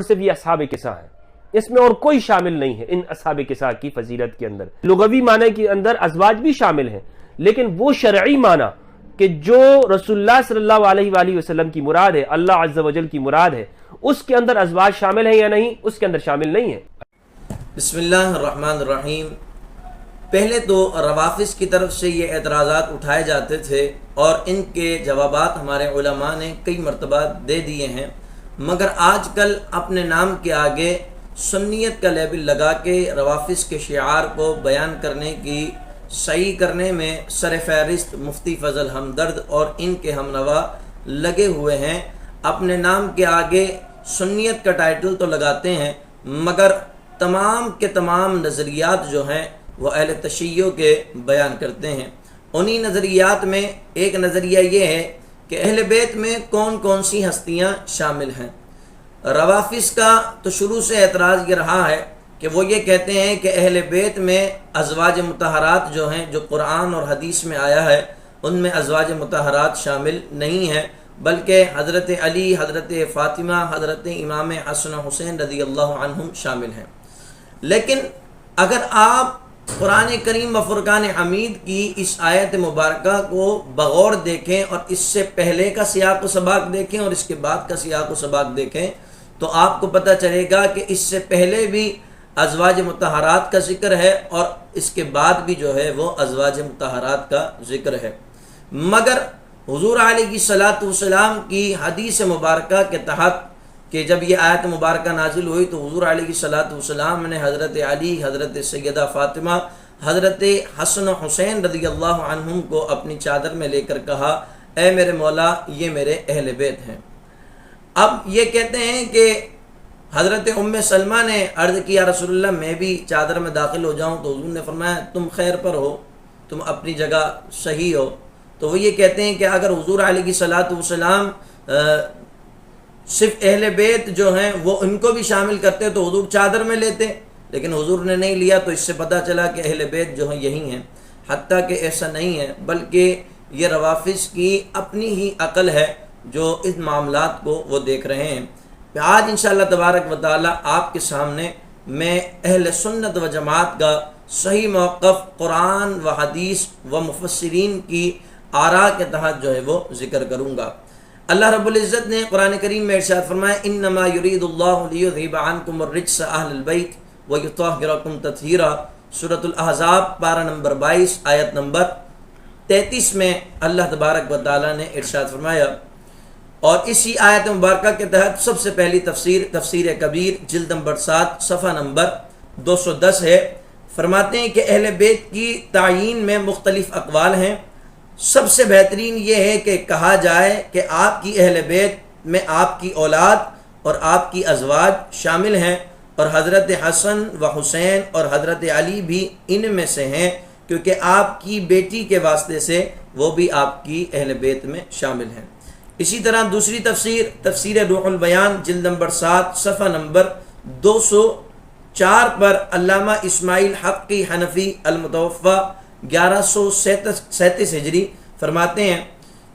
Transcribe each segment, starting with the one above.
صرف یہ اصحاب کسا ہیں، اس میں اور کوئی شامل نہیں ہے۔ ان اصحاب کسا کی فضیلت کے اندر لغوی معنی کے اندر ازواج بھی شامل ہیں، لیکن وہ شرعی معنی کہ جو رسول اللہ صلی اللہ علیہ وآلہ وسلم کی مراد ہے، اللہ عز و جل کی مراد ہے، اس کے اندر ازواج شامل ہیں یا نہیں، اس کے اندر شامل نہیں ہے۔ بسم اللہ الرحمن الرحیم۔ پہلے تو روافض کی طرف سے یہ اعتراضات اٹھائے جاتے تھے اور ان کے جوابات ہمارے علماء نے کئی مرتبہ دے دیے ہیں، مگر آج کل اپنے نام کے آگے سنیت کا لیبل لگا کے روافض کے شعار کو بیان کرنے کی صحیح کرنے میں سر فہرست مفتی فضل ہمدرد اور ان کے ہمنوا لگے ہوئے ہیں۔ اپنے نام کے آگے سنیت کا ٹائٹل تو لگاتے ہیں، مگر تمام کے تمام نظریات جو ہیں وہ اہل تشیع کے بیان کرتے ہیں۔ انہی نظریات میں ایک نظریہ یہ ہے کہ اہل بیت میں کون کون سی ہستیاں شامل ہیں۔ روافض کا تو شروع سے اعتراض یہ رہا ہے کہ وہ یہ کہتے ہیں کہ اہل بیت میں ازواج مطہرات جو ہیں، جو قرآن اور حدیث میں آیا ہے، ان میں ازواج مطہرات شامل نہیں ہیں، بلکہ حضرت علی، حضرت فاطمہ، حضرت امام حسن حسین رضی اللہ عنہم شامل ہیں۔ لیکن اگر آپ قرآن کریم و فرقان حمید کی اس آیت مبارکہ کو بغور دیکھیں اور اس سے پہلے کا سیاق و سباق دیکھیں اور اس کے بعد کا سیاق و سباق دیکھیں تو آپ کو پتہ چلے گا کہ اس سے پہلے بھی ازواج مطہرات کا ذکر ہے اور اس کے بعد بھی جو ہے وہ ازواج مطہرات کا ذکر ہے، مگر حضور علیہ الصلاۃ والسلام کی حدیث مبارکہ کے تحت کہ جب یہ آیت مبارکہ نازل ہوئی تو حضور علیہ الصلاۃ والسلام نے حضرت علی، حضرت سیدہ فاطمہ، حضرت حسن و حسین رضی اللہ عنہم کو اپنی چادر میں لے کر کہا، اے میرے مولا یہ میرے اہل بیت ہیں۔ اب یہ کہتے ہیں کہ حضرت ام سلمہ نے عرض کیا رسول اللہ میں بھی چادر میں داخل ہو جاؤں، تو حضور نے فرمایا تم خیر پر ہو، تم اپنی جگہ صحیح ہو۔ تو وہ یہ کہتے ہیں کہ اگر حضور علیہ الصلاۃ والسلام صرف اہل بیت جو ہیں وہ ان کو بھی شامل کرتے تو حضور چادر میں لیتے، لیکن حضور نے نہیں لیا، تو اس سے پتہ چلا کہ اہل بیت جو ہیں یہی ہیں، حتیٰ کہ ایسا نہیں ہے، بلکہ یہ روافض کی اپنی ہی عقل ہے جو اس معاملات کو وہ دیکھ رہے ہیں۔ آج انشاءاللہ تبارک و تعالی آپ کے سامنے میں اہل سنت و جماعت کا صحیح موقف قرآن و حدیث و مفسرین کی آراء کے تحت جو ہے وہ ذکر کروں گا۔ اللہ رب العزت نے قرآن کریم میں ارشاد فرمایا انما یرید اللہ لیذھب عنکم الرجس اہل البیت ویطہرکم تطہیرا، سورۃ الاحزاب پارہ نمبر 22 آیت نمبر 33 میں اللہ تبارک و تعالی نے ارشاد فرمایا۔ اور اسی آیت مبارکہ کے تحت سب سے پہلی تفسیر کبیر جلد نمبر 7 صفحہ نمبر 210 ہے۔ فرماتے ہیں کہ اہل بیت کی تعیین میں مختلف اقوال ہیں، سب سے بہترین یہ ہے کہ کہا جائے کہ آپ کی اہل بیت میں آپ کی اولاد اور آپ کی ازواج شامل ہیں، اور حضرت حسن و حسین اور حضرت علی بھی ان میں سے ہیں، کیونکہ آپ کی بیٹی کے واسطے سے وہ بھی آپ کی اہل بیت میں شامل ہیں۔ اسی طرح دوسری تفسیر روح البیان جلد نمبر 7 صفحہ نمبر 204 پر علامہ اسماعیل حقی حنفی المتوفی 1137 ہجری فرماتے ہیں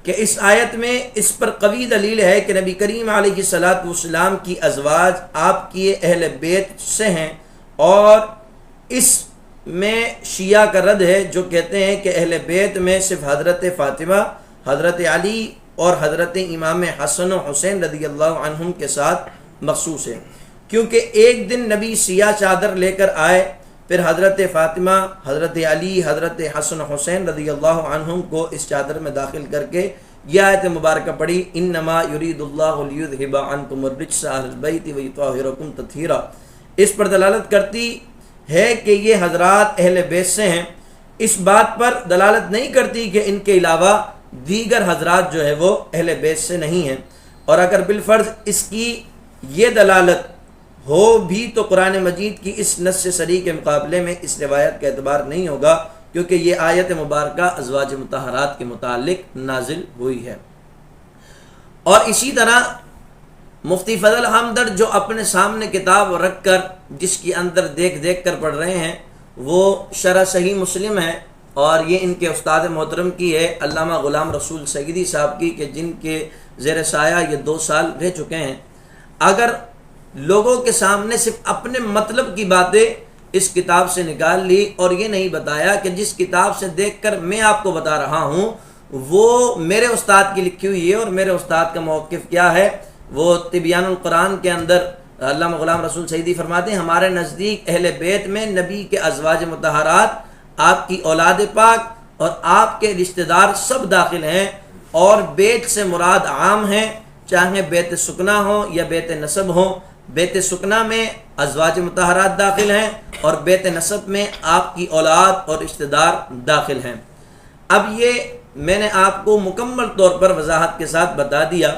کہ اس آیت میں اس پر قوی دلیل ہے کہ نبی کریم علیہ الصلاۃ والسلام کی ازواج آپ کی اہل بیت سے ہیں، اور اس میں شیعہ کا رد ہے جو کہتے ہیں کہ اہل بیت میں صرف حضرت فاطمہ، حضرت علی اور حضرت امام حسن و حسین رضی اللہ عنہم کے ساتھ مخصوص ہے، کیونکہ ایک دن نبی سیاہ چادر لے کر آئے، پھر حضرت فاطمہ، حضرت علی، حضرت حسن حسین رضی اللہ عنہم کو اس چادر میں داخل کر کے یہ آیت مبارکہ پڑھی انما یرید اللہ لیذھب عنکم الرجس اہل البیت ویطہرکم تطہیرا۔ اس پر دلالت کرتی ہے کہ یہ حضرات اہل بیت سے ہیں، اس بات پر دلالت نہیں کرتی کہ ان کے علاوہ دیگر حضرات جو ہے وہ اہل بیت سے نہیں ہیں، اور اگر بالفرض اس کی یہ دلالت ہو بھی تو قرآن مجید کی اس نص صریح کے مقابلے میں اس روایت کا اعتبار نہیں ہوگا، کیونکہ یہ آیت مبارکہ ازواج مطہرات کے متعلق نازل ہوئی ہے۔ اور اسی طرح مفتی فضل ہمدرد جو اپنے سامنے کتاب رکھ کر جس کے اندر دیکھ کر پڑھ رہے ہیں وہ شرح صحیح مسلم ہے، اور یہ ان کے استاد محترم کی ہے علامہ غلام رسول سعیدی صاحب کی، کہ جن کے زیر سایہ یہ 2 سال رہ چکے ہیں۔ اگر لوگوں کے سامنے صرف اپنے مطلب کی باتیں اس کتاب سے نکال لی اور یہ نہیں بتایا کہ جس کتاب سے دیکھ کر میں آپ کو بتا رہا ہوں وہ میرے استاد کی لکھی ہوئی ہے اور میرے استاد کا موقف کیا ہے۔ وہ تبیان القرآن کے اندر علامہ غلام رسول سعیدی فرماتے ہیں ہمارے نزدیک اہل بیت میں نبی کے ازواج مطہرات، آپ کی اولاد پاک اور آپ کے رشتہ دار سب داخل ہیں، اور بیت سے مراد عام ہیں، چاہے بیت سکنا ہو یا بیت نسب ہو۔ بیت سکنا میں ازواج مطہرات داخل ہیں اور بیت نسب میں آپ کی اولاد اور رشتہ دار داخل ہیں۔ اب یہ میں نے آپ کو مکمل طور پر وضاحت کے ساتھ بتا دیا،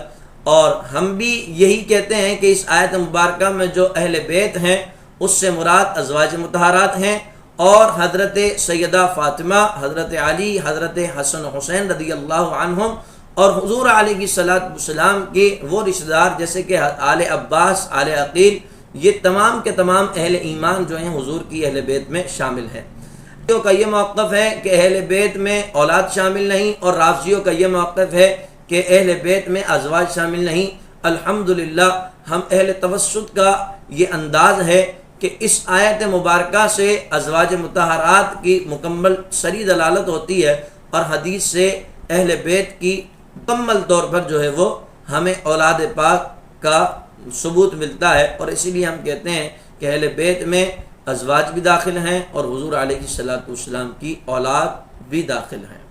اور ہم بھی یہی کہتے ہیں کہ اس آیت مبارکہ میں جو اہل بیت ہیں اس سے مراد ازواج مطہرات ہیں، اور حضرت سیدہ فاطمہ، حضرت علی، حضرت حسن حسین رضی اللہ عنہم، اور حضور علیہ السلام کے وہ رشتہ دار جیسے کہ آل عباس، آل عقیل، یہ تمام کے تمام اہل ایمان جو ہیں حضور کی اہل بیت میں شامل ہیں۔ رافضیوں کا یہ موقف ہے کہ اہل بیت میں اولاد شامل نہیں، اور رافضیوں کا یہ موقف ہے کہ اہل بیت میں ازواج شامل نہیں۔ الحمدللہ ہم اہل توسط کا یہ انداز ہے کہ اس آیت مبارکہ سے ازواج مطہرات کی مکمل صریح دلالت ہوتی ہے، اور حدیث سے اہل بیت کی مکمل طور پر جو ہے وہ ہمیں اولاد پاک کا ثبوت ملتا ہے، اور اسی لیے ہم کہتے ہیں کہ اہل بیت میں ازواج بھی داخل ہیں اور حضور علیہ الصلوۃ والسلام کی اولاد بھی داخل ہیں۔